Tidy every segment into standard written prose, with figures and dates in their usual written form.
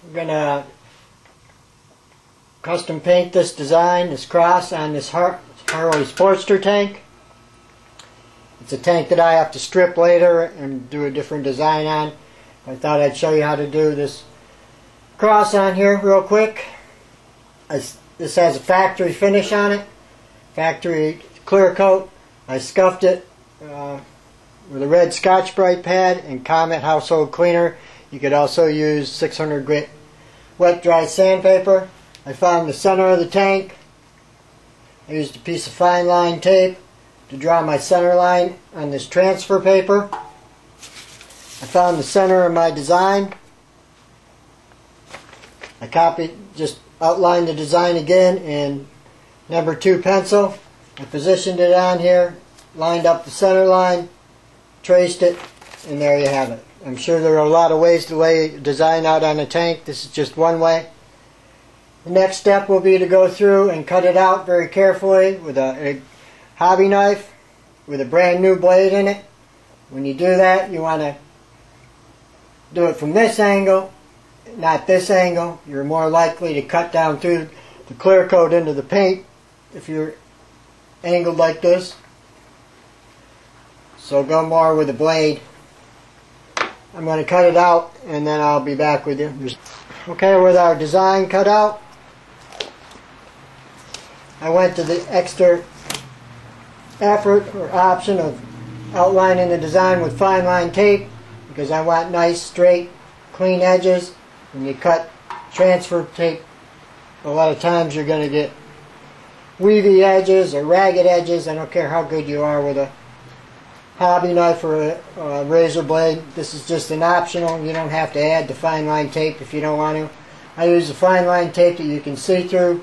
We're going to custom paint this design, this cross, on this Harley Sportster tank. It's a tank that I have to strip later and do a different design on. I thought I'd show you how to do this cross on here real quick. This has a factory finish on it, factory clear coat. I scuffed it with a red Scotch-Brite pad and Comet household cleaner. You could also use 600 grit wet dry sandpaper. I found the center of the tank. I used a piece of fine line tape to draw my center line on this transfer paper. I found the center of my design. I just outlined the design again in number 2 pencil. I positioned it on here, lined up the center line, traced it, and there you have it. I'm sure there are a lot of ways to lay design out on a tank. This is just one way. The next step will be to go through and cut it out very carefully with a hobby knife with a brand new blade in it. When you do that, you want to do it from this angle, not this angle. You're more likely to cut down through the clear coat into the paint if you're angled like this. So go more with the blade. I'm going to cut it out and then I'll be back with you. Okay, with our design cut out, I went to the extra effort or option of outlining the design with fine line tape because I want nice, straight, clean edges. When you cut transfer tape, a lot of times you're going to get weavy edges or ragged edges. I don't care how good you are with a hobby knife or a razor blade. This is just an optional. You don't have to add the fine line tape if you don't want to. I use the fine line tape that you can see through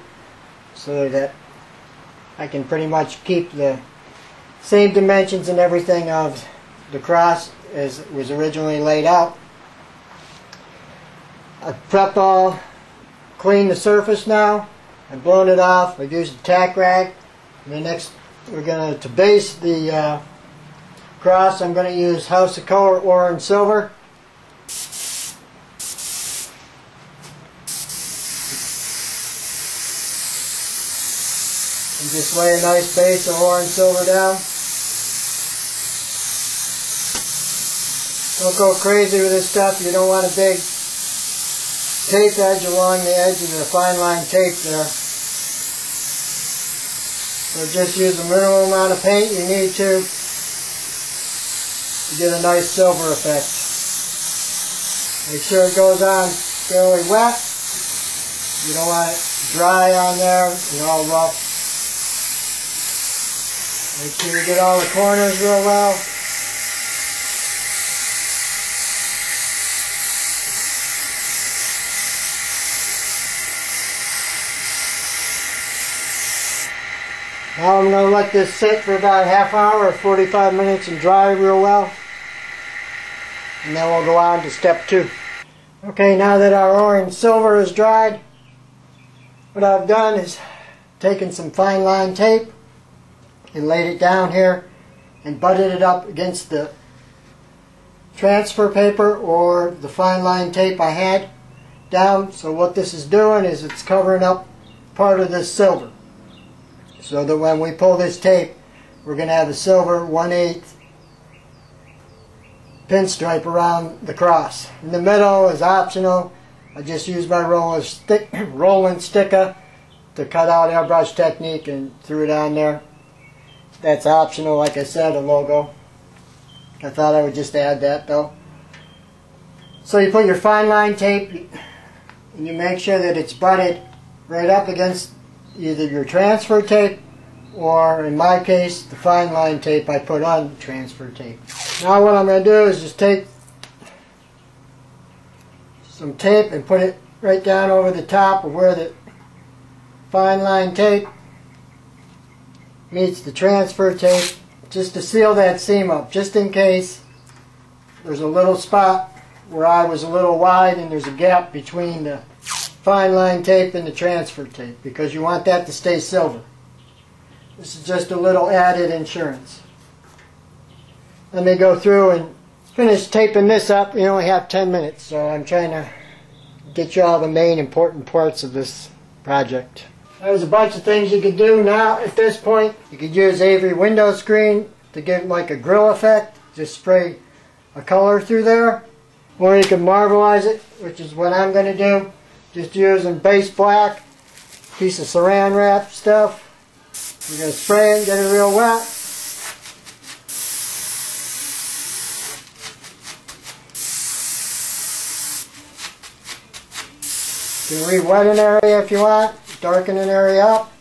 so that I can pretty much keep the same dimensions and everything of the cross as it was originally laid out. I've prepped all, cleaned the surface now. I've blown it off. I've used a tack rag. And the next, we're going to base the cross. I'm going to use House of Color Orange Silver. And just lay a nice base of orange silver down. Don't go crazy with this stuff. You don't want a big tape edge along the edge of the fine line tape there. So just use the minimal amount of paint you need to get a nice silver effect. Make sure it goes on fairly wet. You don't want it dry on there and all rough. Make sure you get all the corners real well. Now I'm going to let this sit for about a half hour or 45 minutes and dry real well. And then we'll go on to step 2. Okay, now that our orange silver is dried, what I've done is taken some fine line tape and laid it down here and butted it up against the transfer paper or the fine line tape I had down. So what this is doing is it's covering up part of this silver, so that when we pull this tape, we're going to have a silver 1/8 pinstripe around the cross. In the middle is optional. I just used my rolling sticker to cut out airbrush technique and threw it on there. That's optional, like I said, a logo. I thought I would just add that though. So you put your fine line tape and you make sure that it's butted right up against either your transfer tape or, in my case, the fine line tape I put on the transfer tape. Now what I'm going to do is just take some tape and put it right down over the top of where the fine line tape meets the transfer tape, just to seal that seam up, just in case there's a little spot where I was a little wide and there's a gap between the fine line tape and the transfer tape, because you want that to stay silver. This is just a little added insurance. Let me go through and finish taping this up. We only have 10 minutes, so I'm trying to get you all the main important parts of this project. There's a bunch of things you could do now at this point. You could use Avery window screen to get like a grill effect. Just spray a color through there. Or you can marbleize it, which is what I'm going to do. Just using base black, piece of saran wrap stuff. You're going to spray it and get it real wet. You can re-wet an area if you want, darken an area up.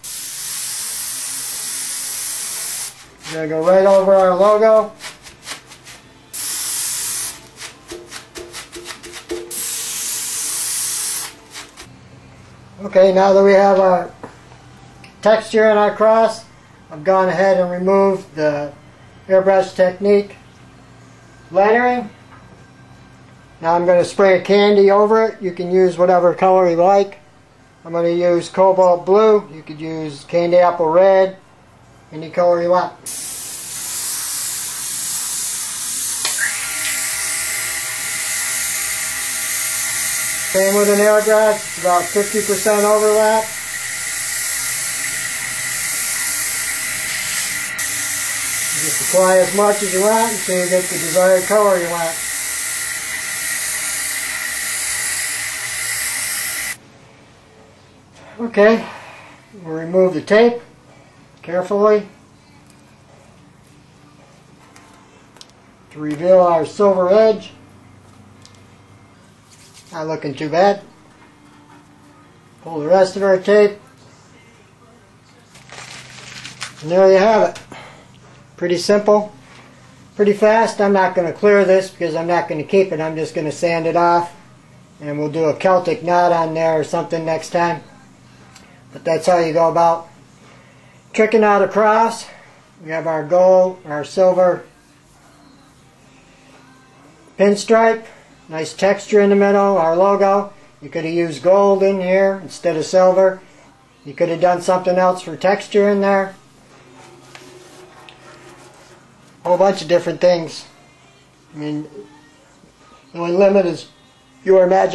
We're going to go right over our logo. Okay, now that we have our texture in our cross, I've gone ahead and removed the airbrush technique lettering. Now I'm going to spray a candy over it. You can use whatever color you like. I'm going to use cobalt blue. You could use candy apple red, any color you want. Same with an airbrush, it's about 50% overlap. Just apply as much as you want until you get the desired color you want. Okay, we'll remove the tape carefully to reveal our silver edge. Not looking too bad. Pull the rest of our tape. And there you have it. Pretty simple. Pretty fast. I'm not going to clear this because I'm not going to keep it. I'm just going to sand it off. And we'll do a Celtic knot on there or something next time. But that's how you go about tricking out a cross. We have our gold, our silver pinstripe. Nice texture in the middle, our logo. You could have used gold in here instead of silver. You could have done something else for texture in there. A whole bunch of different things. I mean, the only limit is your imagination.